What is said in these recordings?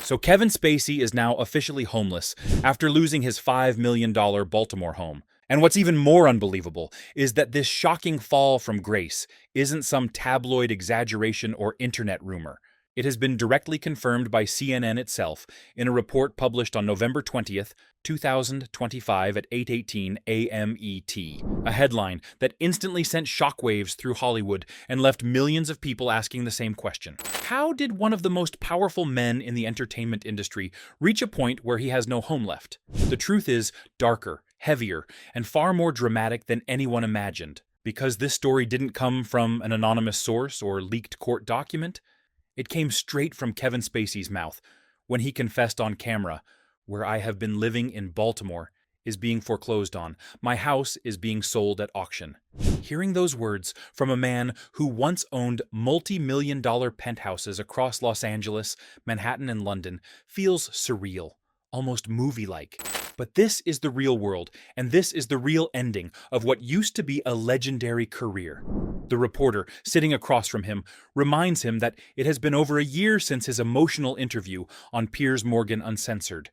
So Kevin Spacey is now officially homeless after losing his $5 million Baltimore home. And what's even more unbelievable is that this shocking fall from grace isn't some tabloid exaggeration or internet rumor. It has been directly confirmed by CNN itself in a report published on November 20th, 2025 at 8:18 a.m. ET. A headline that instantly sent shockwaves through Hollywood and left millions of people asking the same question. How did one of the most powerful men in the entertainment industry reach a point where he has no home left? The truth is darker, heavier, and far more dramatic than anyone imagined. Because this story didn't come from an anonymous source or leaked court document, it came straight from Kevin Spacey's mouth when he confessed on camera, "Where I have been living in Baltimore is being foreclosed on. My house is being sold at auction." Hearing those words from a man who once owned multi-million-dollar penthouses across Los Angeles, Manhattan, and London feels surreal, almost movie-like. But this is the real world, and this is the real ending of what used to be a legendary career. The reporter, sitting across from him, reminds him that it has been over a year since his emotional interview on Piers Morgan Uncensored,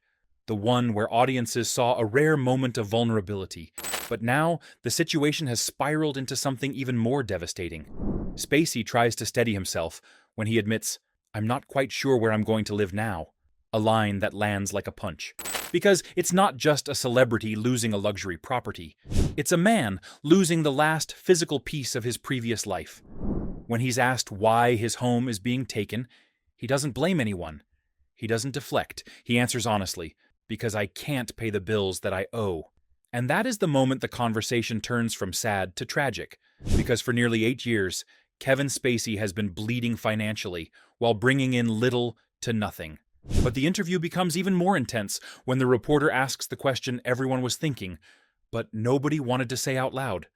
the one where audiences saw a rare moment of vulnerability. But now, the situation has spiraled into something even more devastating. Spacey tries to steady himself when he admits, "I'm not quite sure where I'm going to live now," a line that lands like a punch. Because it's not just a celebrity losing a luxury property. It's a man losing the last physical piece of his previous life. When he's asked why his home is being taken, he doesn't blame anyone. He doesn't deflect. He answers honestly, "Because I can't pay the bills that I owe." And that is the moment the conversation turns from sad to tragic. Because for nearly 8 years, Kevin Spacey has been bleeding financially while bringing in little to nothing. But the interview becomes even more intense when the reporter asks the question everyone was thinking, but nobody wanted to say out loud.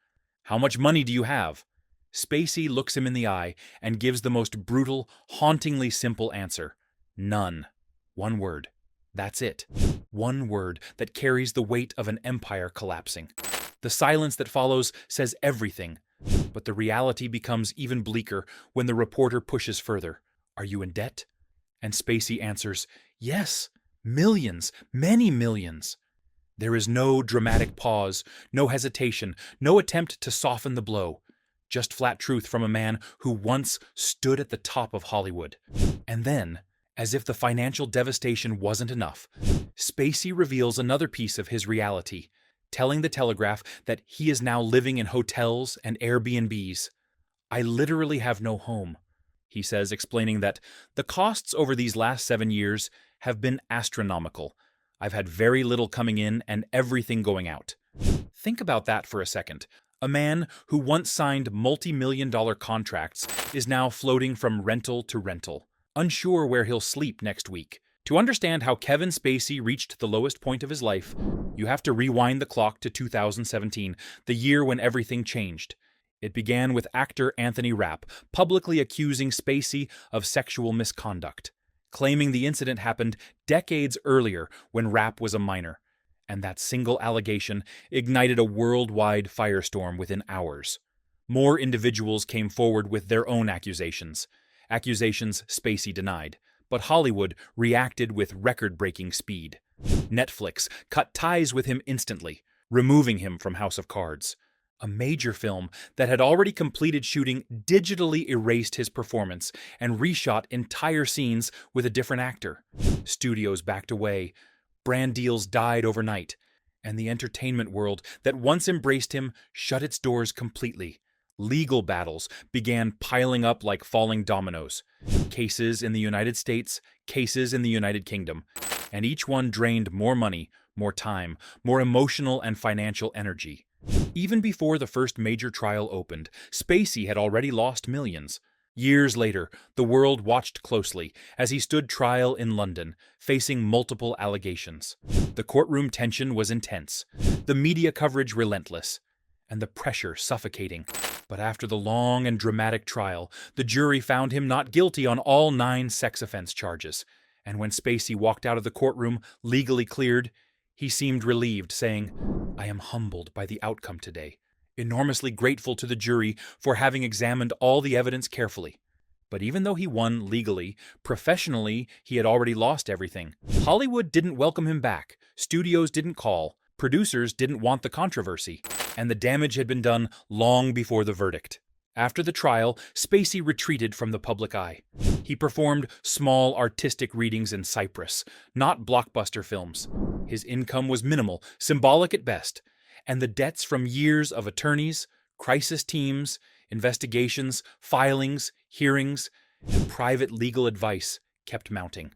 "How much money do you have?" Spacey looks him in the eye and gives the most brutal, hauntingly simple answer. "None." One word. That's it. One word that carries the weight of an empire collapsing. The silence that follows says everything. But the reality becomes even bleaker when the reporter pushes further. "Are you in debt?" And Spacey answers, "Yes, millions, many millions." There is no dramatic pause, no hesitation, no attempt to soften the blow. Just flat truth from a man who once stood at the top of Hollywood. And then, as if the financial devastation wasn't enough, Spacey reveals another piece of his reality, telling the Telegraph that he is now living in hotels and Airbnbs. "I literally have no home," he says, explaining that the costs over these last 7 years have been astronomical. "I've had very little coming in and everything going out." Think about that for a second. A man who once signed multi-million-dollar contracts is now floating from rental to rental, unsure where he'll sleep next week. To understand how Kevin Spacey reached the lowest point of his life, you have to rewind the clock to 2017, the year when everything changed. It began with actor Anthony Rapp publicly accusing Spacey of sexual misconduct, claiming the incident happened decades earlier when Rapp was a minor. And that single allegation ignited a worldwide firestorm within hours. More individuals came forward with their own accusations Spacey denied, but Hollywood reacted with record-breaking speed. Netflix cut ties with him instantly, removing him from House of Cards. A major film that had already completed shooting digitally erased his performance and reshot entire scenes with a different actor. Studios backed away, brand deals died overnight, and the entertainment world that once embraced him shut its doors completely. Legal battles began piling up like falling dominoes. Cases in the United States, cases in the United Kingdom, and each one drained more money, more time, more emotional and financial energy. Even before the first major trial opened, Spacey had already lost millions. Years later, the world watched closely as he stood trial in London, facing multiple allegations. The courtroom tension was intense, the media coverage relentless, and the pressure suffocating. But after the long and dramatic trial, the jury found him not guilty on all 9 sex offense charges. And when Spacey walked out of the courtroom, legally cleared, he seemed relieved, saying, "I am humbled by the outcome today, enormously grateful to the jury for having examined all the evidence carefully. But even though he won legally, professionally, he had already lost everything. Hollywood didn't welcome him back, studios didn't call, producers didn't want the controversy, and the damage had been done long before the verdict. After the trial, Spacey retreated from the public eye. He performed small artistic readings in Cyprus, not blockbuster films. His income was minimal, symbolic at best, and the debts from years of attorneys, crisis teams, investigations, filings, hearings, and private legal advice kept mounting.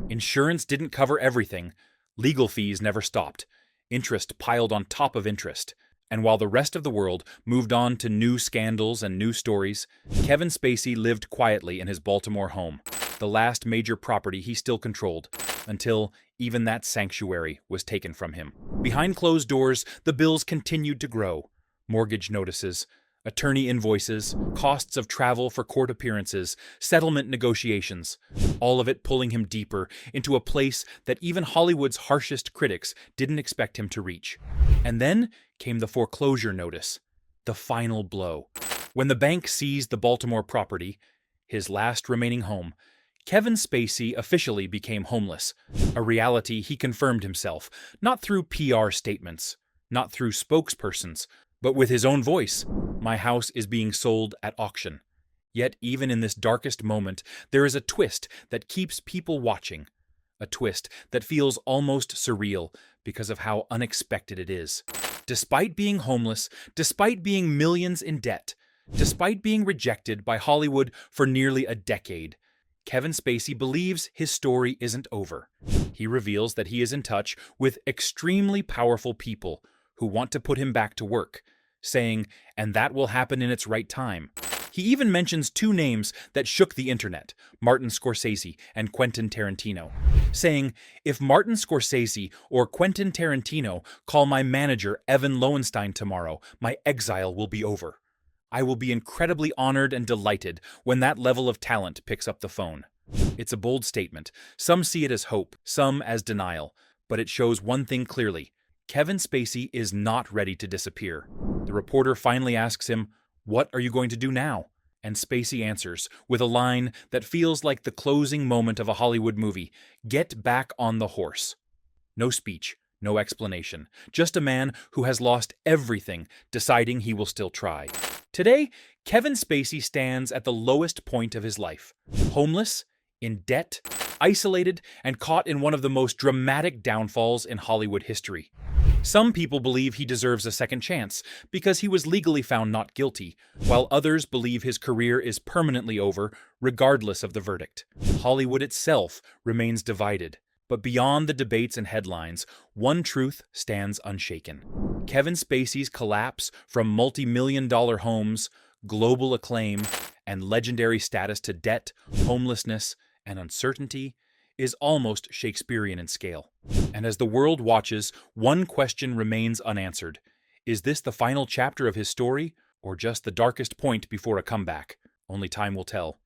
Insurance didn't cover everything. Legal fees never stopped. Interest piled on top of interest. And while the rest of the world moved on to new scandals and new stories, Kevin Spacey lived quietly in his Baltimore home, the last major property he still controlled, until even that sanctuary was taken from him. Behind closed doors, the bills continued to grow. Mortgage notices, attorney invoices, costs of travel for court appearances, settlement negotiations, all of it pulling him deeper into a place that even Hollywood's harshest critics didn't expect him to reach. And then came the foreclosure notice, the final blow. When the bank seized the Baltimore property, his last remaining home, Kevin Spacey officially became homeless, a reality he confirmed himself, not through PR statements, not through spokespersons, but with his own voice. My house is being sold at auction. Yet even in this darkest moment, there is a twist that keeps people watching. A twist that feels almost surreal because of how unexpected it is. Despite being homeless, despite being millions in debt, despite being rejected by Hollywood for nearly a decade, Kevin Spacey believes his story isn't over. He reveals that he is in touch with extremely powerful people who want to put him back to work, saying, and that will happen in its right time. He even mentions two names that shook the internet, Martin Scorsese and Quentin Tarantino, saying, if Martin Scorsese or Quentin Tarantino call my manager Evan Lowenstein tomorrow, my exile will be over. I will be incredibly honored and delighted when that level of talent picks up the phone. It's a bold statement. Some see it as hope, some as denial, but it shows one thing clearly. Kevin Spacey is not ready to disappear. The reporter finally asks him, what are you going to do now? And Spacey answers with a line that feels like the closing moment of a Hollywood movie. Get back on the horse. No speech, no explanation. Just a man who has lost everything, deciding he will still try. Today, Kevin Spacey stands at the lowest point of his life. Homeless, in debt, isolated, and caught in one of the most dramatic downfalls in Hollywood history. Some people believe he deserves a second chance because he was legally found not guilty, while others believe his career is permanently over, regardless of the verdict. Hollywood itself remains divided, but beyond the debates and headlines, one truth stands unshaken. Kevin Spacey's collapse from multi-million-dollar homes, global acclaim, and legendary status to debt, homelessness, and uncertainty is almost Shakespearean in scale. And as the world watches, one question remains unanswered. Is this the final chapter of his story, or just the darkest point before a comeback? Only time will tell.